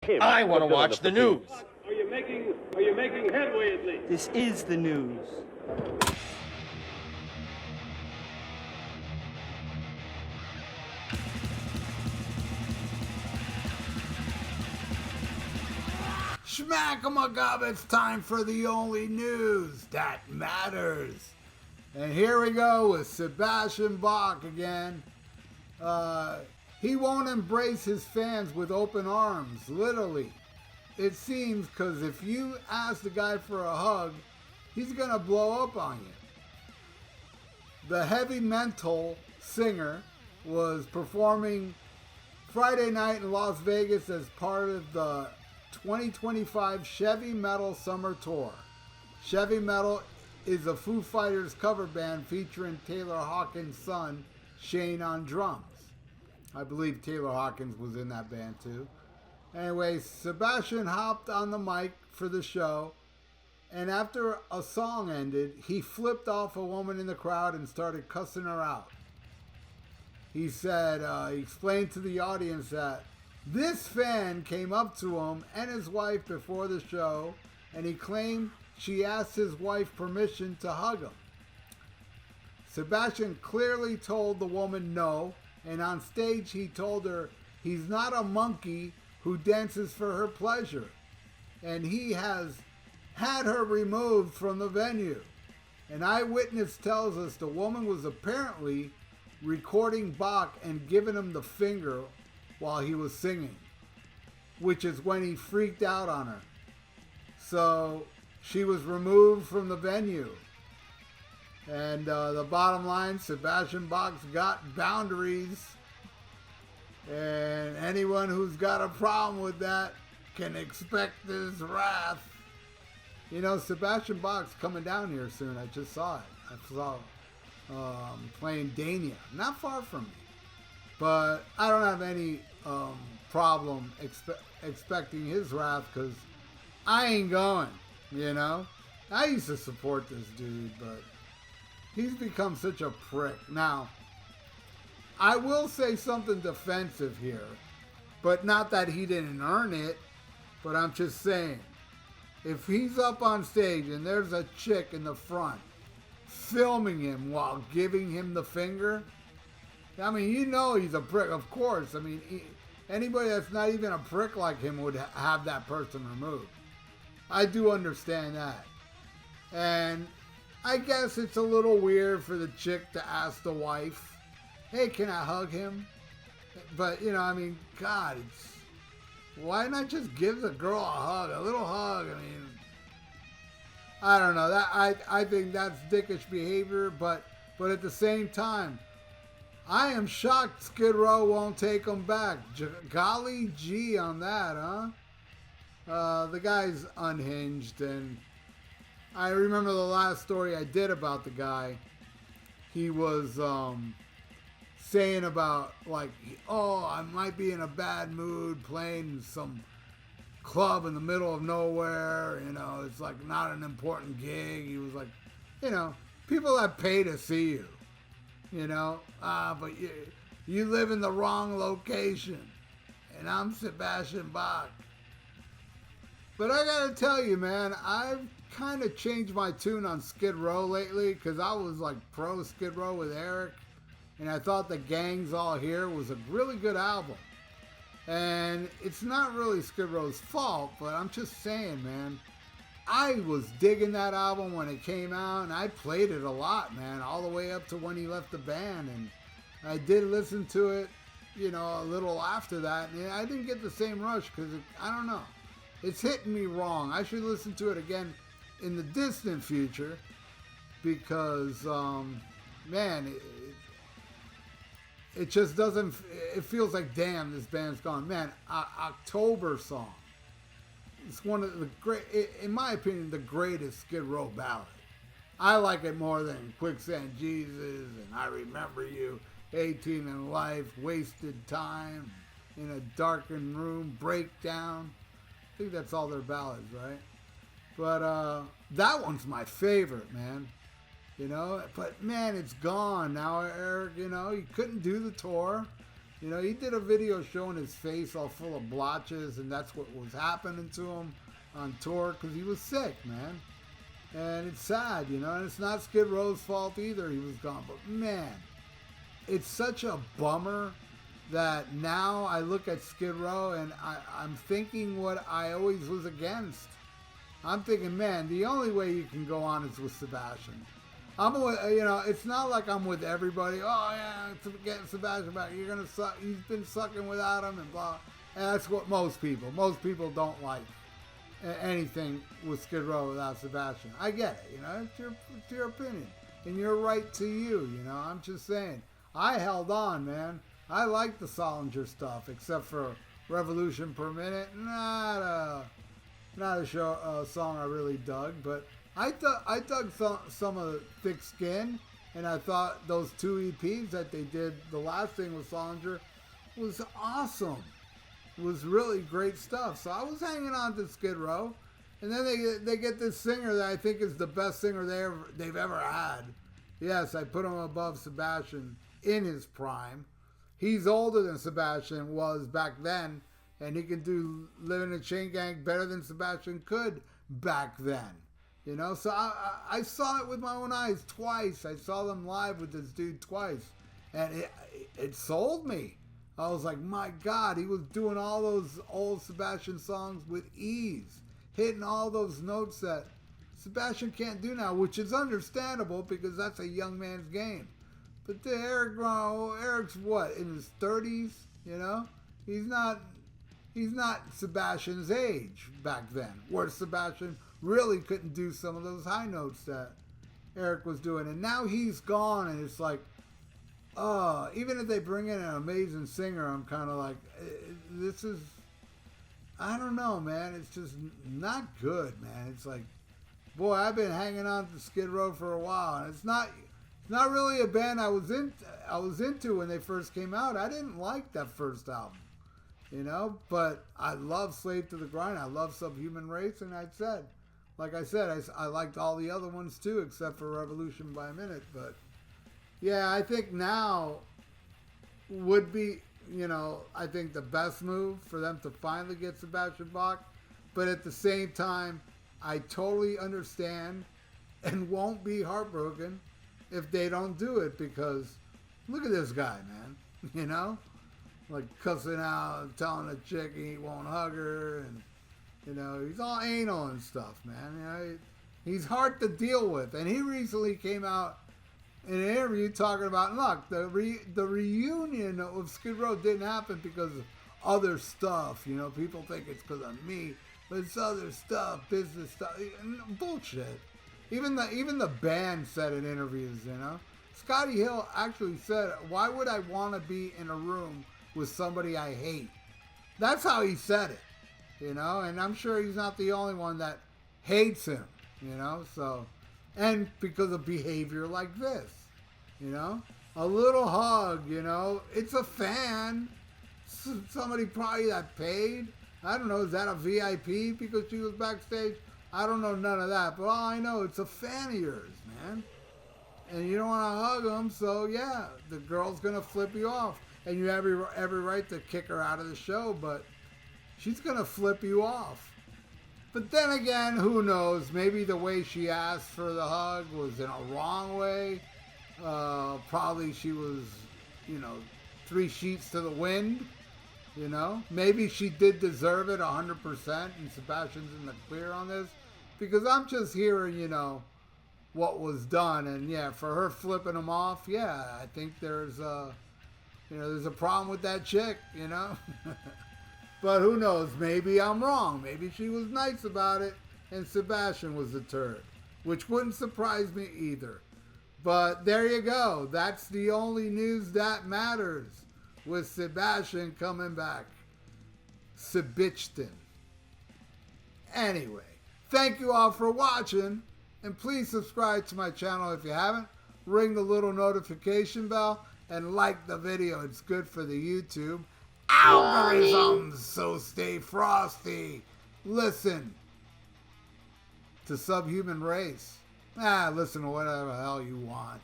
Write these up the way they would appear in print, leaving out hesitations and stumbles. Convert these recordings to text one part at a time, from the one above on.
him. I want to watch the news. Are you making headway at least? This is the news. Schmack-a-mugub, it's time for the only news that matters. And here we go with Sebastian Bach again. He won't embrace his fans with open arms, literally. It seems, because if you ask the guy for a hug, he's going to blow up on you. The heavy metal singer was performing Friday night in Las Vegas as part of the 2025 Chevy Metal Summer Tour. Chevy Metal is a Foo Fighters cover band featuring Taylor Hawkins' son, Shane, on drums. I believe Taylor Hawkins was in that band too. Anyway, Sebastian hopped on the mic for the show, and after a song ended, he flipped off a woman in the crowd and started cussing her out. He said, he explained to the audience that this fan came up to him and his wife before the show, and he claimed she asked his wife permission to hug him. Sebastian clearly told the woman no, and on stage he told her he's not a monkey who dances for her pleasure, and he has had her removed from the venue. An eyewitness tells us the woman was apparently recording Bach and giving him the finger while he was singing, which is when he freaked out on her. So she was removed from the venue. And the bottom line, Sebastian Bach's got boundaries. And anyone who's got a problem with that can expect his wrath. You know, Sebastian Bach's coming down here soon. I just saw it. I saw playing Dania, not far from me. But I don't have any problem expecting his wrath, because I ain't going, you know. I used to support this dude, but he's become such a prick. Now, I will say something defensive here, but not that he didn't earn it, but I'm just saying, if he's up on stage and there's a chick in the front filming him while giving him the finger, I mean, you know he's a prick, of course. I mean, anybody that's not even a prick like him would have that person removed. I do understand that. And I guess it's a little weird for the chick to ask the wife, hey, can I hug him? But, you know, I mean, God, why not just give the girl a hug, a little hug? I mean, I don't know. I think that's dickish behavior, but at the same time, I am shocked Skid Row won't take him back. Golly gee on that, huh? The guy's unhinged, and I remember the last story I did about the guy. He was saying about, like, oh, I might be in a bad mood playing some club in the middle of nowhere. You know, it's like not an important gig. He was like, you know, people that pay to see you. You know, but you live in the wrong location, and I'm Sebastian Bach. But I gotta tell you, man, I've kind of changed my tune on Skid Row lately, because I was like pro Skid Row with Eric, and I thought The Gang's All Here was a really good album. And it's not really Skid Row's fault, but I'm just saying, man, I was digging that album when it came out, and I played it a lot, man, all the way up to when he left the band. And I did listen to it, you know, a little after that, and I didn't get the same rush, because I don't know, it's hitting me wrong. I should listen to it again in the distant future, because man, it just doesn't, it feels like, damn, this band's gone. Man, October song, it's one of the great, in my opinion, the greatest Skid Row ballad. I like it more than Quicksand Jesus and I Remember You, 18 in Life, Wasted Time, In a Darkened Room, Breakdown. I think that's all their ballads, right? But that one's my favorite, man. You know, but man, it's gone now, Eric. You know, you couldn't do the tour. You know, he did a video showing his face all full of blotches, and that's what was happening to him on tour because he was sick, man. And it's sad, you know, and it's not Skid Row's fault either. He was gone. But, man, it's such a bummer that now I look at Skid Row and I'm thinking what I always was against. I'm thinking, man, the only way you can go on is with Sebastian. I'm with, you know, it's not like I'm with everybody. Oh, yeah, to get Sebastian back. You're going to suck. He's been sucking without him and blah. And that's what most people don't like anything with Skid Row without Sebastian. I get it, you know, it's your opinion. And you're right to you know. I'm just saying. I held on, man. I like the Solinger stuff, except for Revolution Per Minute. Not a song I really dug, but I dug some of Thick Skin, and I thought those 2 EPs that they did, the last thing with Solinger, was awesome. It was really great stuff. So I was hanging on to Skid Row, and then they get this singer that I think is the best singer they've ever had. Yes, I put him above Sebastian in his prime. He's older than Sebastian was back then, and he can do Living in a Chain Gang better than Sebastian could back then. You know, so I saw it with my own eyes twice. I saw them live with this dude twice, and it sold me. I was like, my God, he was doing all those old Sebastian songs with ease, hitting all those notes that Sebastian can't do now, which is understandable because that's a young man's game. But Eric's what, in his 30s, you know? He's not Sebastian's age back then, where Sebastian really couldn't do some of those high notes that Eric was doing. And now he's gone, and it's like, even if they bring in an amazing singer, I'm kind of like, this is, I don't know, man. It's just not good, man. It's like, boy, I've been hanging on to Skid Row for a while, and it's not really a band I was into when they first came out. I didn't like that first album, you know, but I love Slave to the Grind. I love Subhuman Race, and like I said, I liked all the other ones too, except for Revolution by a Minute. But yeah, I think now would be, you know, I think the best move for them to finally get Sebastian Bach. But at the same time, I totally understand and won't be heartbroken if they don't do it, because look at this guy, man. You know, like cussing out and telling a chick he won't hug her, and you know, he's all anal and stuff, man. You know, he's hard to deal with. And he recently came out in an interview talking about, look, the reunion of Skid Row didn't happen because of other stuff. You know, people think it's because of me, but it's other stuff, business stuff. Bullshit. Even the band said in interviews, you know. Scotty Hill actually said, why would I want to be in a room with somebody I hate? That's how he said it, you know. And I'm sure he's not the only one that hates him, you know. So, and because of behavior like this, you know. A little hug, you know. It's a fan. Somebody probably that paid. I don't know, is that a VIP because she was backstage? I don't know none of that, but all I know, it's a fan of yours, man. And you don't want to hug them, so yeah, the girl's going to flip you off. And you have every right to kick her out of the show, but she's going to flip you off. But then again, who knows? Maybe the way she asked for the hug was in a wrong way. Probably she was, you know, 3 sheets to the wind. You know, maybe she did deserve it 100%, and Sebastian's in the clear on this, because I'm just hearing, you know, what was done, and yeah, for her flipping him off, yeah, I think there's a problem with that chick, you know. But who knows? Maybe I'm wrong. Maybe she was nice about it, and Sebastian was the turd, which wouldn't surprise me either. But there you go. That's the only news that matters. With Sebastian coming back. Sebastian. Anyway, thank you all for watching. And please subscribe to my channel if you haven't. Ring the little notification bell. And like the video. It's good for the YouTube algorithms. So stay frosty. Listen to Subhuman Race. Listen to whatever the hell you want.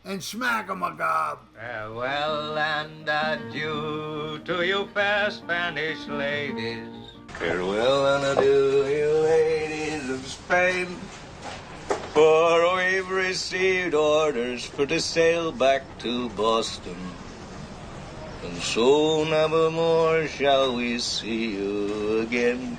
and smack 'em a gob. Farewell and adieu to you fair Spanish ladies. Farewell and adieu, you ladies of Spain. For we've received orders for to sail back to Boston. And so never more shall we see you again.